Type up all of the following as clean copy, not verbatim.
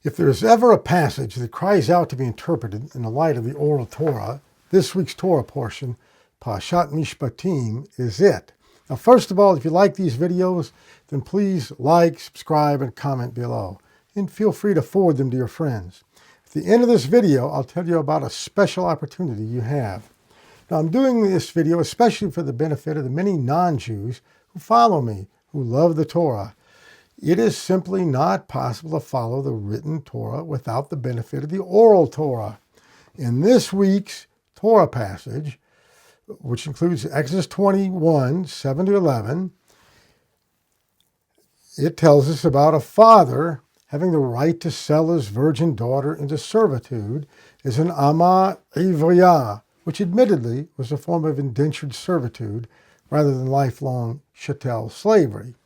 If there's ever a passage that cries out to be interpreted in the light of the oral Torah, this week's Torah portion, Parashat Mishpatim, is it. Now, first of all, if you like these videos, then please like, subscribe, and comment below. And feel free to forward them to your friends. At the end of this video, I'll tell you about a special opportunity you have. Now, I'm doing this video especially for the benefit of the many non-Jews who follow me, who love the Torah. It is simply not possible to follow the written Torah without the benefit of the oral Torah. In this week's Torah passage, which includes Exodus 21, 7 to 11, it tells us about a father having the right to sell his virgin daughter into servitude as an Ama Ivriya, which admittedly was a form of indentured servitude rather than lifelong chattel slavery.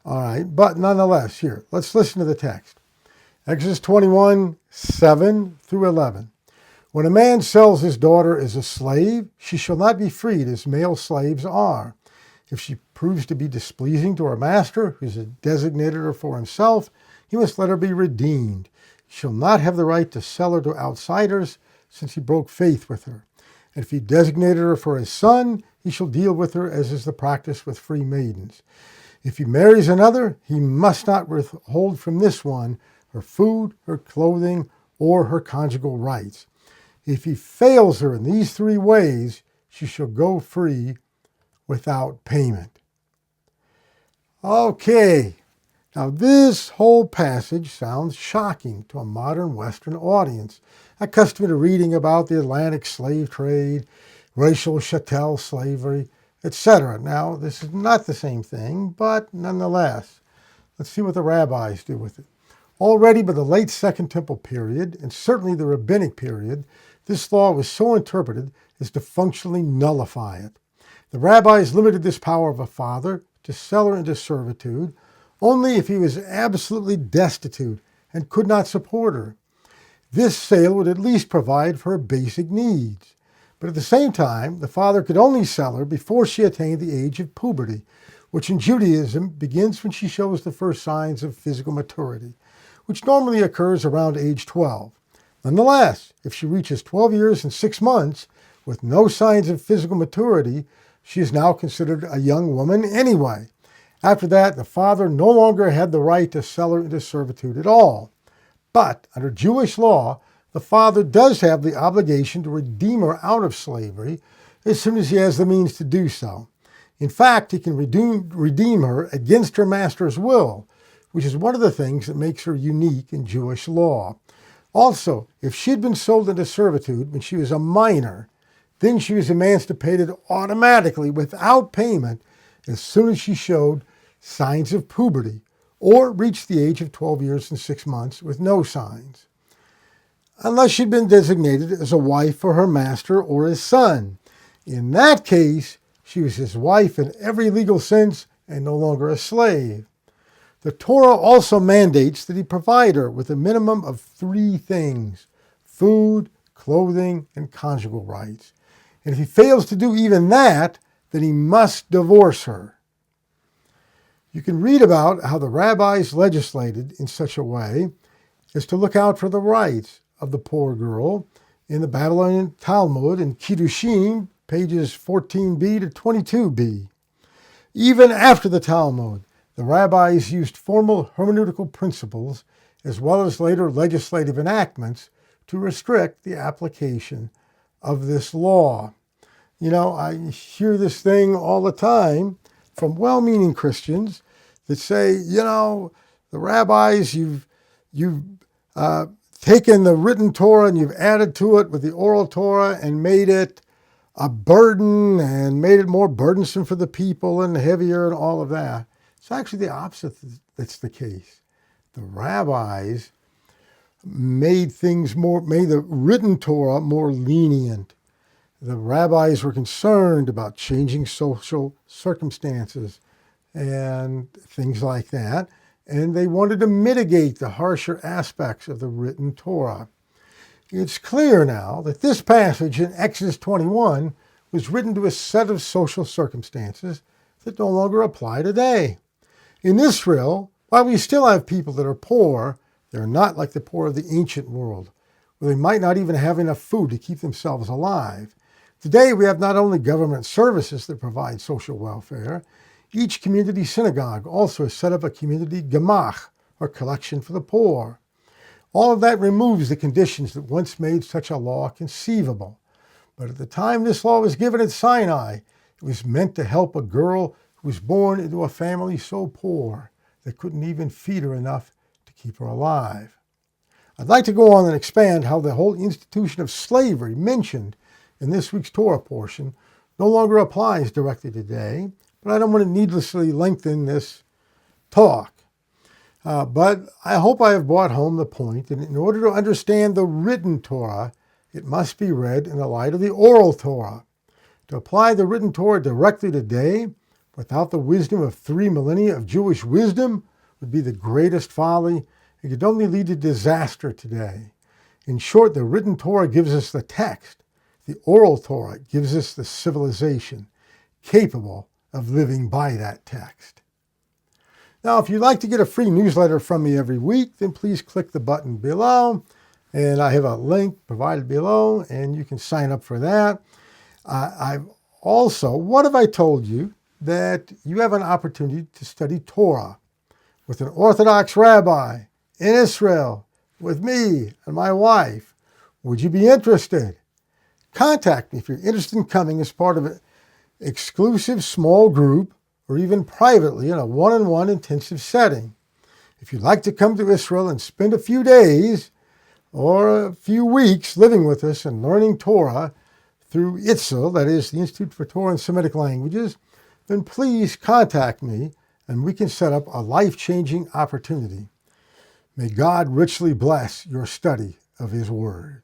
All right, but nonetheless, here, let's listen to the text. Exodus 21, 7 through 11. When a man sells his daughter as a slave, she shall not be freed as male slaves are. If she proves to be displeasing to her master, who has designated her for himself, he must let her be redeemed. He shall not have the right to sell her to outsiders, since he broke faith with her. And if he designated her for his son, he shall deal with her as is the practice with free maidens. If he marries another, he must not withhold from this one her food, her clothing, or her conjugal rights. If he fails her in these three ways, she shall go free without payment. Okay, now this whole passage sounds shocking to a modern Western audience, accustomed to reading about the Atlantic slave trade, racial chattel slavery, etc. Now, this is not the same thing, but nonetheless, let's see what the rabbis do with it. Already by the late Second Temple period, and certainly the Rabbinic period, this law was so interpreted as to functionally nullify it. The rabbis limited this power of a father to sell her into servitude only if he was absolutely destitute and could not support her. This sale would at least provide for her basic needs. But at the same time, the father could only sell her before she attained the age of puberty, which in Judaism begins when she shows the first signs of physical maturity, which normally occurs around age 12. Nonetheless, if she reaches 12 years and 6 months with no signs of physical maturity, she is now considered a young woman anyway. After that, the father no longer had the right to sell her into servitude at all. But under Jewish law, the father does have the obligation to redeem her out of slavery as soon as he has the means to do so. In fact, he can redeem her against her master's will, which is one of the things that makes her unique in Jewish law. Also, if she had been sold into servitude when she was a minor, then she was emancipated automatically without payment as soon as she showed signs of puberty or reached the age of 12 years and 6 months with no signs, unless she'd been designated as a wife for her master or his son. In that case, she was his wife in every legal sense and no longer a slave. The Torah also mandates that he provide her with a minimum of 3 things: food, clothing, and conjugal rights. And if he fails to do even that, then he must divorce her. You can read about how the rabbis legislated in such a way as to look out for the rights of the poor girl in the Babylonian Talmud in Kiddushin, pages 14b to 22b. Even after the Talmud, the rabbis used formal hermeneutical principles as well as later legislative enactments to restrict the application of this law. You know, I hear this thing all the time from well-meaning Christians that say, you know, the rabbis, you've taken the written Torah and you've added to it with the oral Torah and made it a burden and made it more burdensome for the people and heavier and all of that. It's actually the opposite that's the case. The rabbis made the written Torah more lenient. The rabbis were concerned about changing social circumstances and things like that, and they wanted to mitigate the harsher aspects of the written Torah. It's clear now that this passage in Exodus 21 was written to a set of social circumstances that no longer apply today. In Israel, while we still have people that are poor, They are not like the poor of the ancient world, where they might not even have enough food to keep themselves alive. Today, we have not only government services that provide social welfare, each community synagogue also has set up a community gemach, or collection for the poor. All of that removes the conditions that once made such a law conceivable. But at the time this law was given at Sinai, it was meant to help a girl who was born into a family so poor they couldn't even feed her enough to keep her alive. I'd like to go on and expand how the whole institution of slavery mentioned in this week's Torah portion no longer applies directly today, but I don't want to needlessly lengthen this talk. But I hope I have brought home the point that in order to understand the written Torah, it must be read in the light of the oral Torah. To apply the written Torah directly today, without the wisdom of 3 millennia of Jewish wisdom, would be the greatest folly and could only lead to disaster today. In short, the written Torah gives us the text. The oral Torah gives us the civilization capable of living by that text. Now, if you'd like to get a free newsletter from me every week, then please click the button below. And I have a link provided below, and you can sign up for that. I've also, what have I told you? That you have an opportunity to study Torah with an Orthodox rabbi in Israel, with me and my wife. Would you be interested? Contact me if you're interested in coming as part of an exclusive small group or even privately in a one-on-one intensive setting. If you'd like to come to Israel and spend a few days or a few weeks living with us and learning Torah through ITSL, that is the Institute for Torah and Semitic Languages, then please contact me and we can set up a life-changing opportunity. May God richly bless your study of His Word.